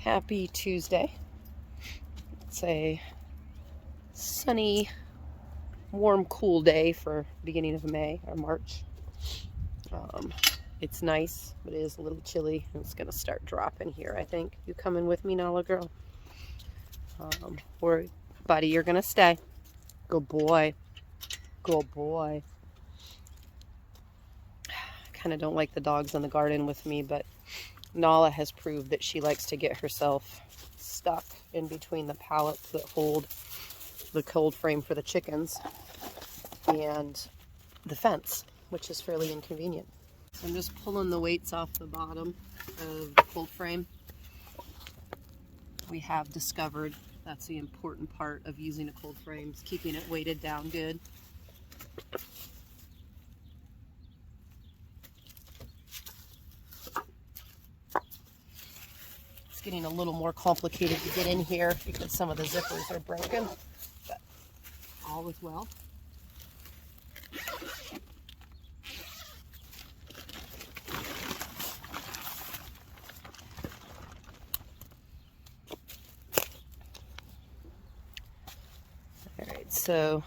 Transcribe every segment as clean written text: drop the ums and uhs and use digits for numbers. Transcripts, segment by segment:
Happy Tuesday. It's a sunny, warm, cool day for beginning of May or March. It's nice, but it is a little chilly. It's going to start dropping here, I think. You coming with me, Nala girl? Or, buddy, you're going to stay. Good boy. Good boy. I kind of don't like the dogs in the garden with me, but Nala has proved that she likes to get herself stuck in between the pallets that hold the cold frame for the chickens and the fence, which is fairly inconvenient. So I'm just pulling the weights off the bottom of the cold frame. We have discovered that's the important part of using a cold frame, is keeping it weighted down good. It's getting a little more complicated to get in here because some of the zippers are broken, but all is well. Alright, so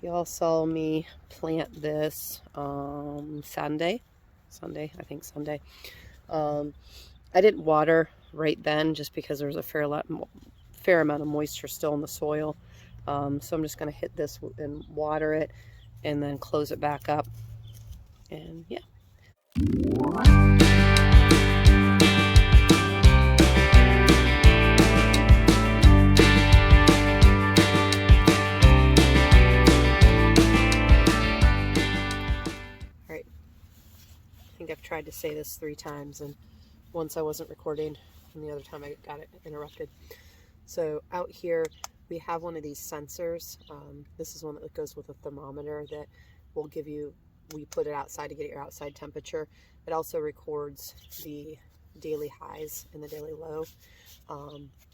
y'all saw me plant this Sunday. I didn't water right then just because there was a fair amount of moisture still in the soil. So I'm just going to hit this and water it and then close it back up. And yeah. Alright. I think I've tried to say this 3 times, and once I wasn't recording and the other time I got it interrupted. So out here we have one of these sensors. This is one that goes with a thermometer that will give you, we put it outside to get your outside temperature. It also records the daily highs and the daily low.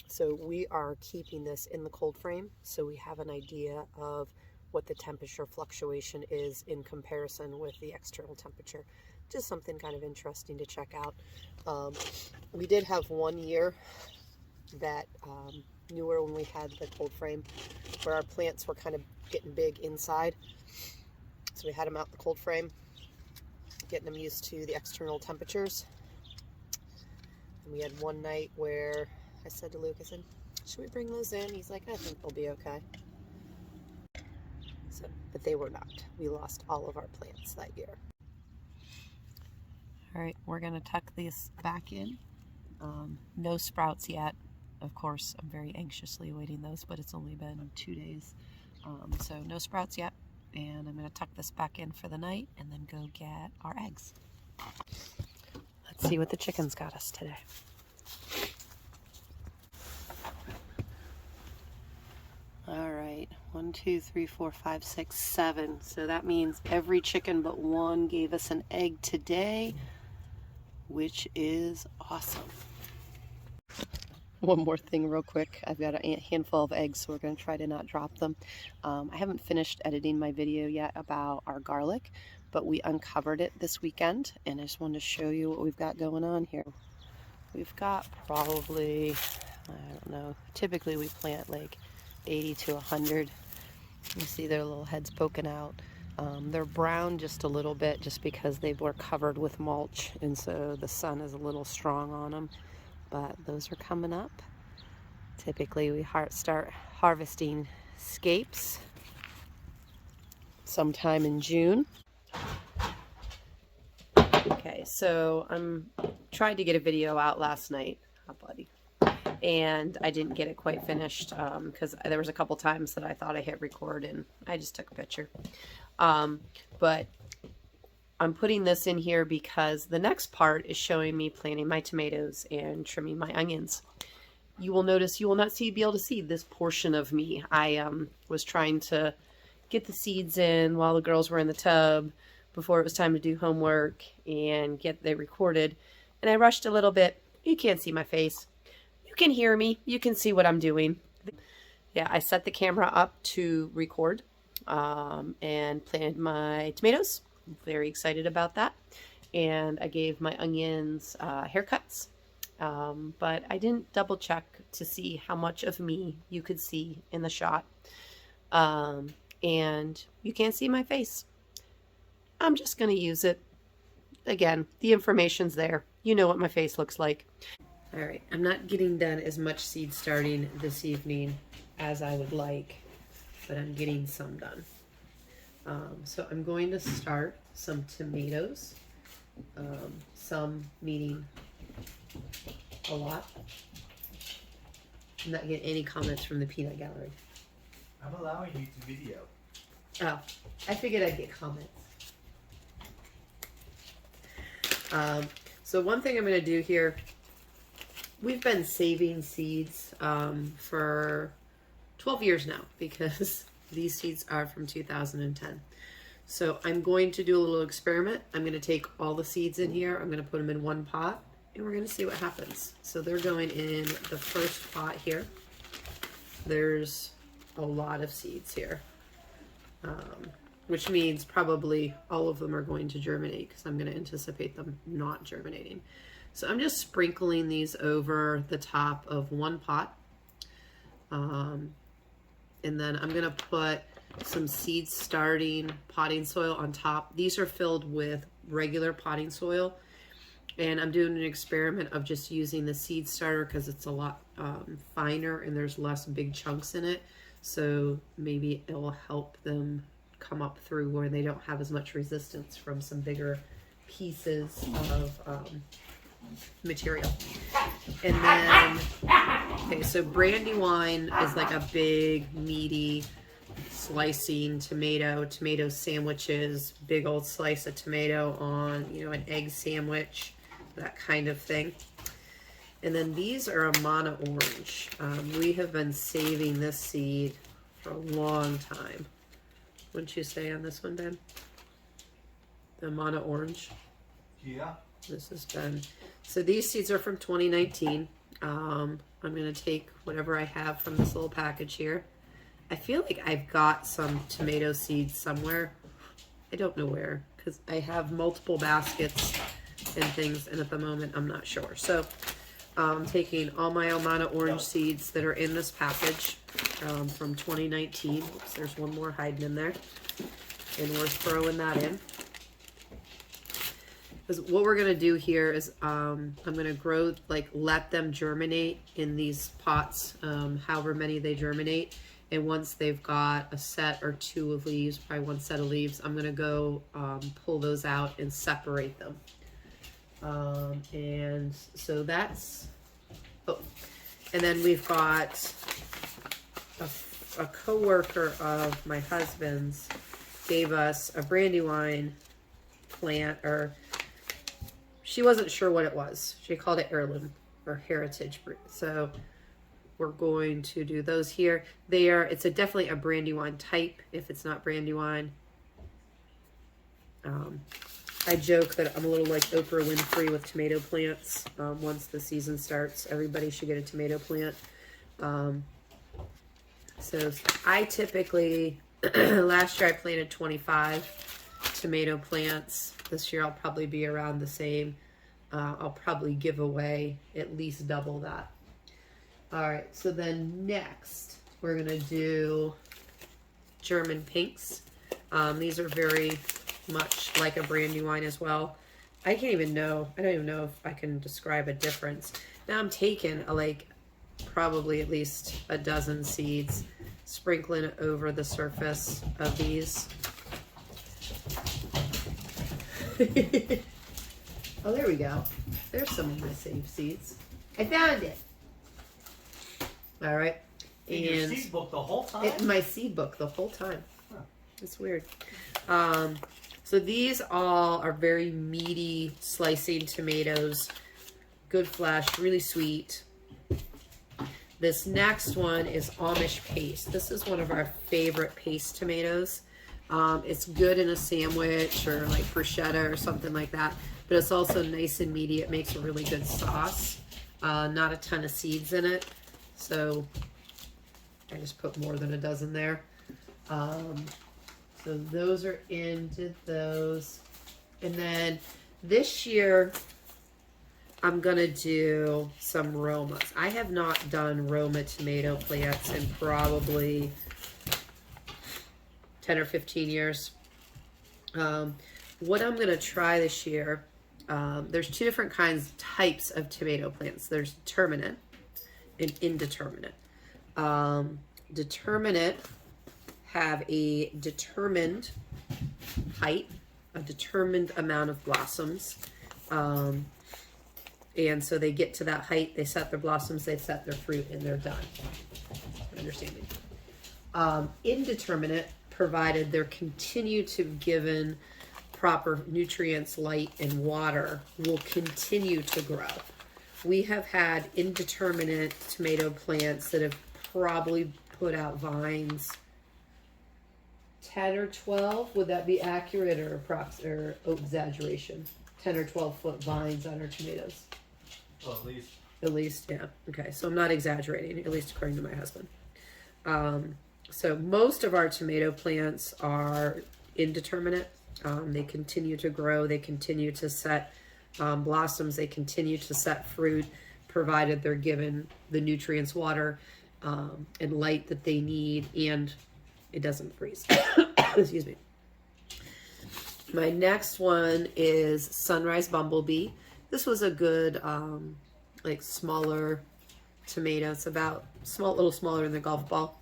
So we are keeping this in the cold frame so we have an idea of what the temperature fluctuation is in comparison with the external temperature. Just something kind of interesting to check out. We did have one year that newer when we had the cold frame where our plants were kind of getting big inside. So we had them out the cold frame, getting them used to the external temperatures. And we had one night where I said to Luke, I said, should we bring those in? He's like, I think they'll be okay. So, but they were not. We lost all of our plants that year. All right, we're going to tuck this back in. No sprouts yet. Of course, I'm very anxiously awaiting those, but it's only been 2 days. So no sprouts yet. And I'm going to tuck this back in for the night and then go get our eggs. Let's see what the chickens got us today. All right, 1, 2, 3, 4, 5, 6, 7. So that means every chicken but one gave us an egg today, which is awesome. One more thing real quick. I've got a handful of eggs, so we're going to try to not drop them. I haven't finished editing my video yet about our garlic, but we uncovered it this weekend, and I just wanted to show you what we've got going on here. We've got probably, I don't know, typically we plant like 80 to 100. You see their little heads poking out. They're brown just a little bit just because they were covered with mulch, and so the sun is a little strong on them. But those are coming up. Typically we start harvesting scapes sometime in June. Okay, so I'm trying to get a video out last night, buddy, and I didn't get it quite finished because there was a couple times that I thought I hit record and I just took a picture. But I'm putting this in here because the next part is showing me planting my tomatoes and trimming my onions. You will notice you will not be able to see this portion of me. I was trying to get the seeds in while the girls were in the tub before it was time to do homework and get they recorded. And I rushed a little bit. You can't see my face. You can hear me. You can see what I'm doing. Yeah, I set the camera up to record and planted my tomatoes. Very excited about that. And I gave my onions haircuts but I didn't double check to see how much of me you could see in the shot. And you can't see my face. I'm just going to use it. Again, the information's there. You know what my face looks like. All right, I'm not getting done as much seed starting this evening as I would like, but I'm getting some done. So I'm going to start some tomatoes, some meaning a lot. I'm not getting any comments from the peanut gallery. I'm allowing you to video. Oh, I figured I'd get comments. So one thing I'm going to do here, we've been saving seeds for 12 years now because these seeds are from 2010. So I'm going to do a little experiment. I'm going to take all the seeds in here. I'm going to put them in one pot and we're going to see what happens. So they're going in the first pot here. There's a lot of seeds here, which means probably all of them are going to germinate because I'm going to anticipate them not germinating. So I'm just sprinkling these over the top of one pot. And then I'm going to put some seed starting potting soil on top. These are filled with regular potting soil. And I'm doing an experiment of just using the seed starter because it's a lot finer and there's less big chunks in it. So maybe it will help them come up through where they don't have as much resistance from some bigger pieces of material. And then, okay, so Brandywine is like a big, meaty, slicing tomato sandwiches, big old slice of tomato on, you know, an egg sandwich, that kind of thing. And then these are Amana Orange. We have been saving this seed for a long time. Wouldn't you say on this one, Ben? The Amana Orange. Yeah. This has been, so these seeds are from 2019. I'm going to take whatever I have from this little package here. I feel like I've got some tomato seeds somewhere. I don't know where because I have multiple baskets and things, and at the moment I'm not sure. So I'm taking all my Amana Orange seeds that are in this package from 2019. Oops, there's one more hiding in there. And we're throwing that in. Because what we're going to do here is I'm going to grow, like let them germinate in these pots, however many they germinate. And once they've got a set or two of leaves, probably one set of leaves, I'm going to go pull those out and separate them. And so that's, oh, and then we've got a co-worker of my husband's gave us a Brandywine plant, or she wasn't sure what it was. She called it heirloom or heritage. So we're going to do those here. It's definitely a Brandywine type if it's not Brandywine. I joke that I'm a little like Oprah Winfrey with tomato plants. Once the season starts, everybody should get a tomato plant. So I typically, last year I planted 25 tomato plants. This year I'll probably be around the same. I'll probably give away at least double that. All right, so then next we're gonna do German pinks. These are very much like a Brandywine as well. I don't even know if I can describe a difference. Now I'm taking probably at least a dozen seeds, sprinkling it over the surface of these. Oh, there we go. There's some of my saved seeds. I found it. All right. In your seed book the whole time? My seed book the whole time. Huh. It's weird. So these all are very meaty slicing tomatoes. Good flesh, really sweet. This next one is Amish paste. This is one of our favorite paste tomatoes. It's good in a sandwich or like bruschetta or something like that. But it's also nice and meaty. It makes a really good sauce. Not a ton of seeds in it. So I just put more than a dozen there. So those are into those. And then this year, I'm gonna do some Romas. I have not done Roma tomato plants in probably 10 or 15 years. What I'm gonna try this year, there's two different types of tomato plants. There's determinate and indeterminate. Determinate have a determined height, a determined amount of blossoms. And so they get to that height, they set their blossoms, they set their fruit, and they're done. Understanding. Indeterminate, provided they're continued to be given proper nutrients, light, and water, will continue to grow. We have had indeterminate tomato plants that have probably put out vines 10 or 12. Would that be accurate or exaggeration? 10 or 12 foot vines on our tomatoes. Well, at least. At least, yeah. Okay, so I'm not exaggerating, at least according to my husband. So most of our tomato plants are indeterminate. They continue to grow. They continue to set blossoms. They continue to set fruit, provided they're given the nutrients, water, and light that they need, and it doesn't freeze. Excuse me. My next one is Sunrise Bumblebee. This was a good, like smaller tomato. It's about a little smaller than the golf ball.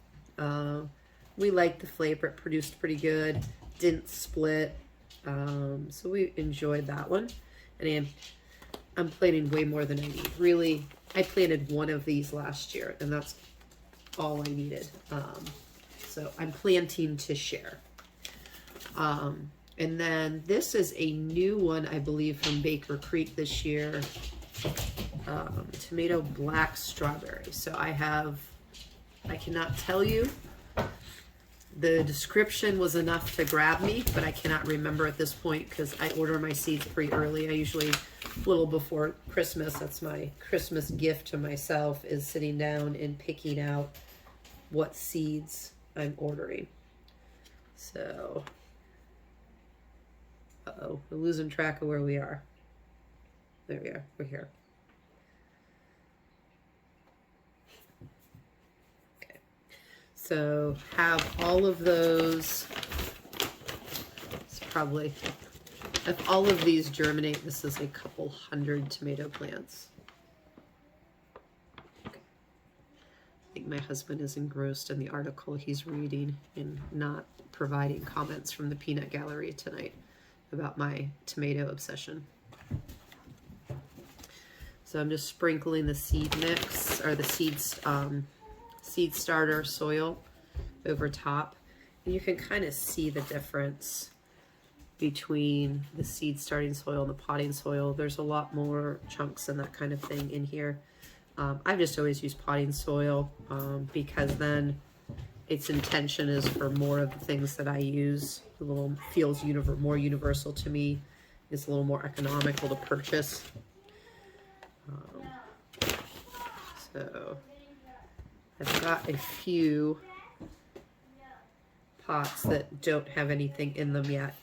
We liked the flavor. It produced pretty good. Didn't split. So we enjoyed that one. And I'm planting way more than I need. Really, I planted one of these last year, and that's all I needed. So I'm planting to share. And then this is a new one, I believe, from Baker Creek this year. Tomato black strawberry. So I cannot tell you. The description was enough to grab me, but I cannot remember at this point because I order my seeds pretty early. I usually, a little before Christmas, that's my Christmas gift to myself, is sitting down and picking out what seeds I'm ordering. So, uh-oh, we're losing track of where we are. There we are, we're here. Okay, so have all of those, it's probably, if all of these germinate, this is a couple hundred tomato plants. Okay. I think my husband is engrossed in the article he's reading and not providing comments from the peanut gallery tonight about my tomato obsession. So I'm just sprinkling the seed mix, or the seed starter soil over top. And you can kind of see the difference between the seed starting soil and the potting soil. There's a lot more chunks and that kind of thing in here. I've just always used potting soil because then its intention is for more of the things that I use. A little feels more universal to me. It's a little more economical to purchase. So I've got a few pots that don't have anything in them yet.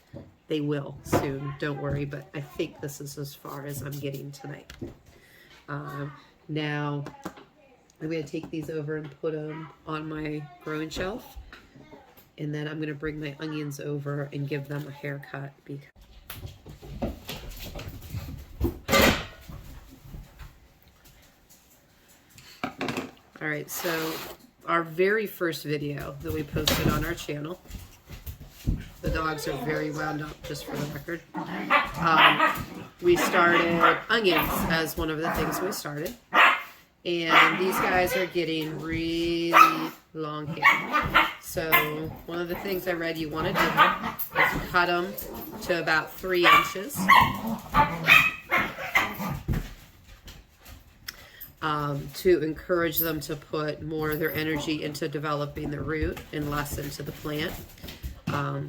They will soon, don't worry, but I think this is as far as I'm getting tonight. Now I'm going to take these over and put them on my growing shelf, and then I'm going to bring my onions over and give them a haircut. All right, so our very first video that we posted on our channel, the dogs are very wound up, just for the record. We started onions as one of the things we started. And these guys are getting really long hair. So one of the things I read you want to do is cut them to about 3 inches. To encourage them to put more of their energy into developing the root and less into the plant.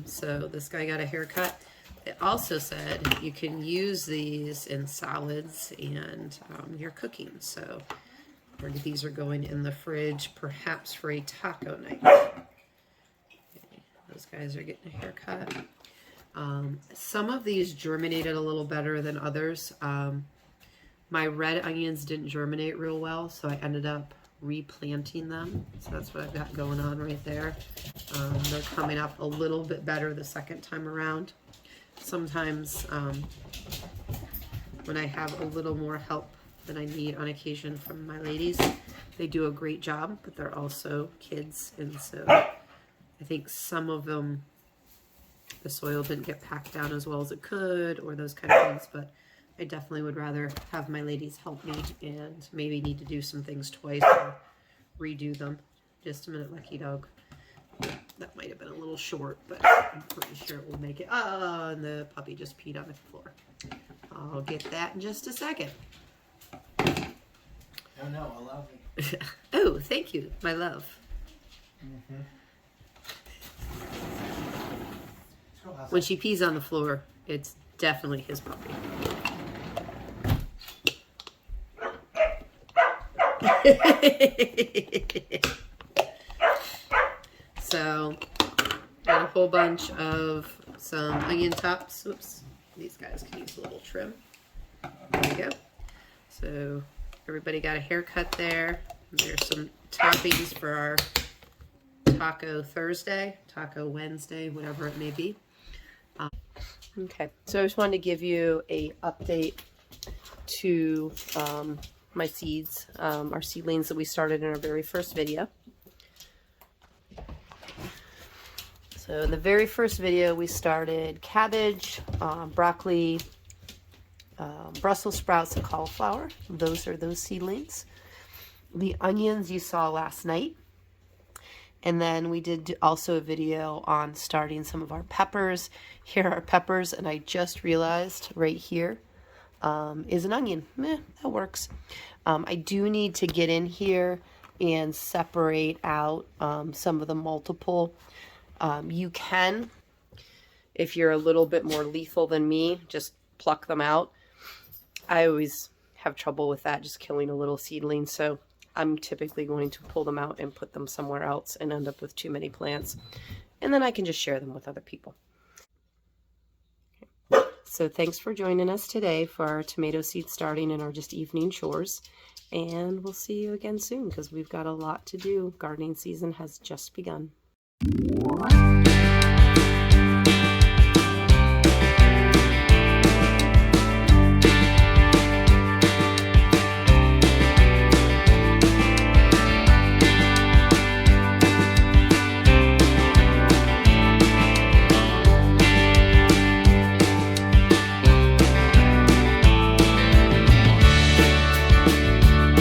So this guy got a haircut. It also said you can use these in salads and your cooking. So these are going in the fridge, perhaps for a taco night. Okay, those guys are getting a haircut. Some of these germinated a little better than others. My red onions didn't germinate real well, so I ended up replanting them. So that's what I've got going on right there. They're coming up a little bit better the second time around. Sometimes when I have a little more help than I need on occasion from my ladies, they do a great job, but they're also kids, and so I think some of them, the soil didn't get packed down as well as it could, or those kind of things, but I definitely would rather have my ladies help me and maybe need to do some things twice or redo them. Just a minute, Lucky Dog. That might have been a little short, but I'm pretty sure it will make it. Oh, and the puppy just peed on the floor. I'll get that in just a second. Oh no, allow me. Oh, thank you, my love. When she pees on the floor, it's definitely his puppy. So, got a whole bunch of some onion tops. Oops, these guys can use a little trim. There we go. So, everybody got a haircut there. There's some toppings for our Taco Thursday, Taco Wednesday, whatever it may be. Okay, so I just wanted to give you a update to my seeds, our seedlings that we started in our very first video. So in the very first video, we started cabbage, broccoli, Brussels sprouts, and cauliflower. Those are those seedlings. The onions you saw last night. And then we did also a video on starting some of our peppers. Here are peppers, and I just realized right here is an onion. That works. I do need to get in here and separate out some of the multiple. You can, if you're a little bit more lethal than me, just pluck them out. I always have trouble with that, just killing a little seedling, so I'm typically going to pull them out and put them somewhere else and end up with too many plants. And then I can just share them with other people. Okay. So thanks for joining us today for our tomato seed starting and our just evening chores. And we'll see you again soon because we've got a lot to do. Gardening season has just begun.